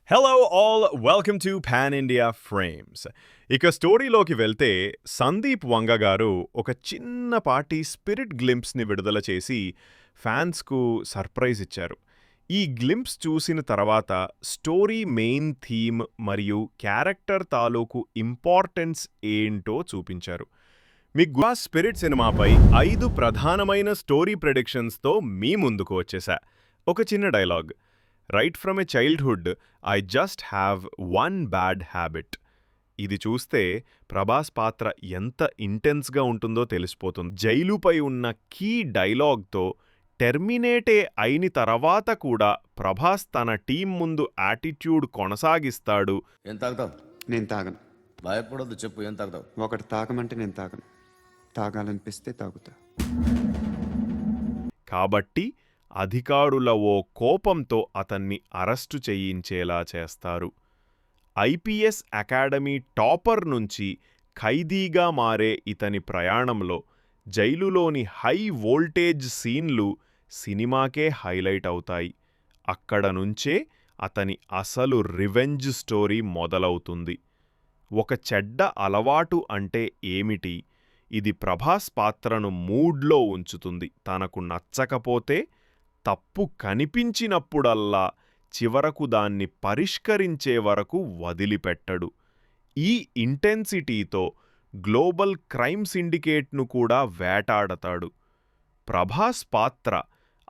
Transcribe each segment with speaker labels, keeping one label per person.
Speaker 1: Hello all welcome to pan India frames. ఇక స్టోరీలోకి వెళ్తే సందీప్ వంగ గారు ఒక చిన్నపాటి స్పిరిట్ గ్లింప్స్ని విడుదల చేసి ఫ్యాన్స్కు సర్ప్రైజ్ ఇచ్చారు. ఈ గ్లింప్స్ చూసిన తర్వాత స్టోరీ మెయిన్ థీమ్ మరియు క్యారెక్టర్ తాలూకు ఇంపార్టెన్స్ ఏంటో చూపించారు. మీ గువా స్పిరిట్ సినిమాపై 5 ప్రధానమైన స్టోరీ ప్రెడిక్షన్స్తో మీ ముందుకు వచ్చేసా. ఒక చిన్న dialogue. Right from a childhood I just have one bad habit. ఇది చూస్తే ప్రభాస్ పాత్ర ఎంత ఇంటెన్స్గా ఉంటుందో తెలిసిపోతుంది. జైలుపై ఉన్న కీ డైలాగ్తో టెర్మినేటే అయిన తర్వాత కూడా ప్రభాస్ తన టీం ముందు యాటిట్యూడ్ కొనసాగిస్తాడు.
Speaker 2: ఏం తాగుతావు?
Speaker 3: నేను తాగను.
Speaker 2: భయపడొద్దు, చెప్పు ఏం తాగుతావు?
Speaker 3: ఒకటి తాగమంటే నేను తాగను. తాగాలనిపిస్తే తాగుతా.
Speaker 1: కాబట్టి అధికారుల ఓ కోపంతో అతన్ని అరెస్టు చేయించేలా చేస్తారు. ఐపీఎస్ అకాడమీ టాపర్ నుంచి ఖైదీగా మారే ఇతని ప్రయాణంలో జైలులోని హై వోల్టేజ్ సీన్లు సినిమాకే హైలైట్ అవుతాయి. అక్కడ నుంచే అతని అసలు రివెంజ్ స్టోరీ మొదలవుతుంది. ఒక చెడ్డ అలవాటు అంటే ఏమిటి? ఇది ప్రభాస్ పాత్రను మూడ్లో ఉంచుతుంది. తనకు నచ్చకపోతే తప్పు కనిపించినప్పుడల్లా చివరకు దాన్ని పరిష్కరించే వరకు వదిలిపెట్టడు. ఈ ఇంటెన్సిటీతో గ్లోబల్ క్రైమ్ సిండికేట్ను కూడా వేటాడతాడు. ప్రభాస్ పాత్ర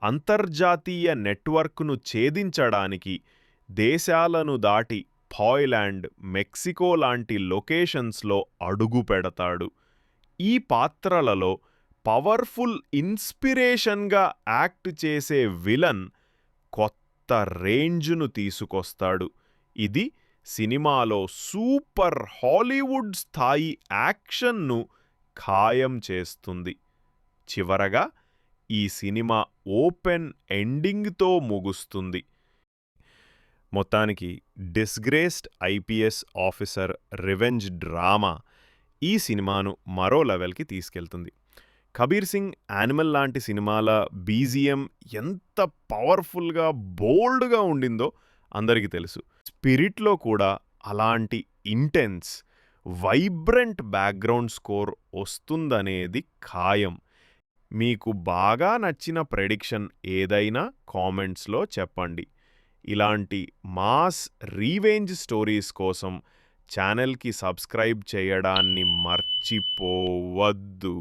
Speaker 1: అంతర్జాతీయ నెట్వర్క్ను ఛేదించడానికి దేశాలను దాటి థాయిలాండ్, మెక్సికో లాంటి లొకేషన్స్లో అడుగుపెడతాడు. ఈ పాత్రలలో పవర్ఫుల్ ఇన్స్పిరేషన్గా యాక్ట్ చేసే విలన్ కొత్త రేంజ్ను తీసుకొస్తాడు. ఇది సినిమాలో సూపర్ హాలీవుడ్ స్థాయి యాక్షన్ను ఖాయం చేస్తుంది. చివరగా ఈ సినిమా ఓపెన్ ఎండింగ్తో ముగుస్తుంది. మొత్తానికి డిస్గ్రేస్డ్ ఐపీఎస్ ఆఫీసర్ రివెంజ్ డ్రామా ఈ సినిమాను మరో లెవెల్కి తీసుకెళ్తుంది. కబీర్ సింగ్, యానిమల్ లాంటి సినిమాల బీజిఎం ఎంత పవర్ఫుల్గా బోల్డ్గా ఉండిందో అందరికీ తెలుసు. స్పిరిట్లో కూడా అలాంటి ఇంటెన్స్, వైబ్రెంట్ బ్యాక్గ్రౌండ్ స్కోర్ వస్తుందనేది ఖాయం. మీకు బాగా నచ్చిన ప్రెడిక్షన్ ఏదైనా కామెంట్స్లో చెప్పండి. ఇలాంటి మాస్ రీవేంజ్ స్టోరీస్ కోసం ఛానల్కి సబ్స్క్రైబ్ చేయడాన్ని మర్చిపోవద్దు.